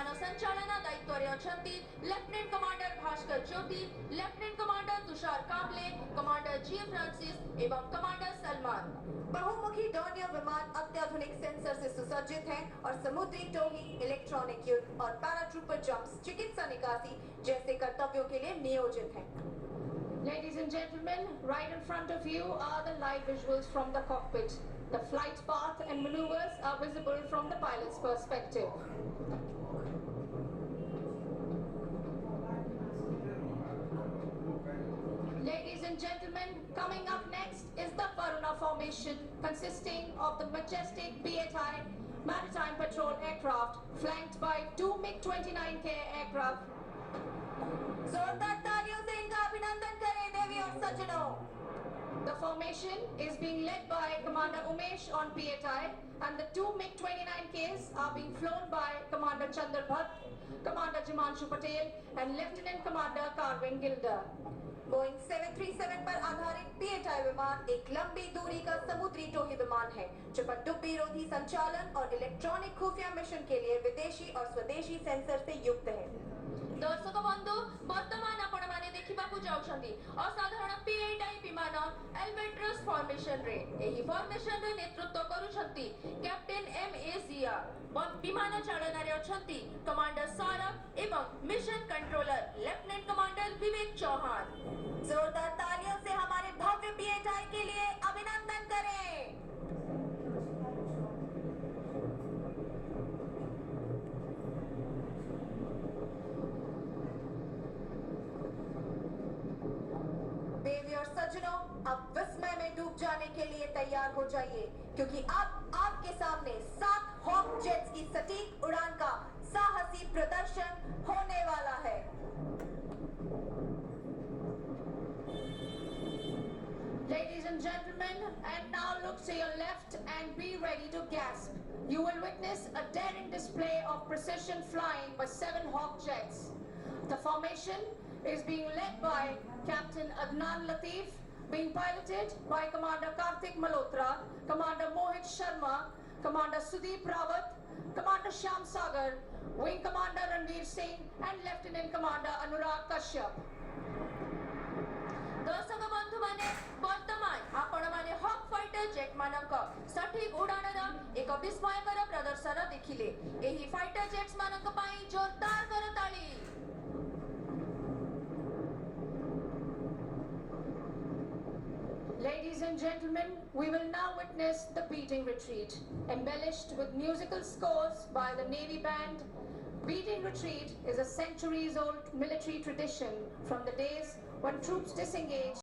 विमान संचालन दायित्व अछंती लेफ्टिनेंट कमांडर भास्कर ज्योति, लेफ्टिनेंट कमांडर तुषार काबले, कमांडर जी फ्रांसिस एवं कमांडर सलमान। बहुमुखी डॉर्नियर विमान अत्याधुनिक सेंसर से सुसज्जित हैं और समुद्री टोही, इलेक्ट्रॉनिक युद्ध और पैराट्रूपर जंप्स, चिकित्सा निकासी जैसे कर्तव्यों के लिए नियोजित हैं। Ladies and gentlemen, right in front of you are the live visuals from the cockpit. The flight path and maneuvers are visible from the pilot's perspective. Ladies and gentlemen, coming up next is the Varuna formation, consisting of the majestic P-8I maritime patrol aircraft, flanked by two MiG-29K aircraft. जोरदार तालियों से इनका अभिनंदन करें देवी और सज्जनों। The formation is being led by Commander Umesh on P-8I, and the two MiG-29Ks are being flown by Commander Chandra Bhatt, Commander Jimanshu Patel, and Lieutenant Commander Karwin Gilder. Boeing 737 पर आधारित P-8I विमान एक लंबी दूरी का समुद्री टोही विमान है जो पनडुब्बी रोधी संचालन और इलेक्ट्रॉनिक खुफिया मिशन के लिए विदेशी और स्वदेशी सेंसर से युक्त है। दर्शक बंधु, वर्तमान आपण माने देखिबाकू जाउछंती असाधारण P-8I विमान एल्बेट्रस फॉर्मेशन रे। एही फॉर्मेशन रे नेतृत्व करूछंती कैप्टन एम.ए. जिया। विमान चालना रे अछंती कमांडर सारक एवं मिशन कंट्रोलर लेफ्टिनेंट कमांडर विवेक चौहान। जोरदार तालियों से हमारे भव्य P-8I के लिए अभिनंदन करें। देवी और सज्जनों, अब विस्मय में डूब जाने के लिए तैयार हो जाइए, क्योंकि अब आपके सामने 7 हॉक जेट्स की सटीक उड़ान का साहसी प्रदर्शन होने वाला है। Ladies and gentlemen, and now look to your left and be ready to gasp. You will witness a daring display of precision flying by 7 Hawk jets. The formation is being led by Captain Adnan Latif, being piloted by Commander Karthik Malhotra, Commander Mohit Sharma, Commander Sudeep Rawat, Commander Shyam Sagar, Wing Commander Ranveer Singh, and Lieutenant Commander Anurag Kashyap. दर्शक बंधु माने वर्तमान आपण माने hoc fighter jet मानक सठिक उड़ाणर एक विस्मयकर प्रदर्शन देखिले। एही फाइटर जेट्स मानक पई जोरदार करताली। Ladies and gentlemen, we will now witness the beating retreat, embellished with musical scores by the Navy Band. Beating retreat is a centuries-old military tradition from the days when troops disengaged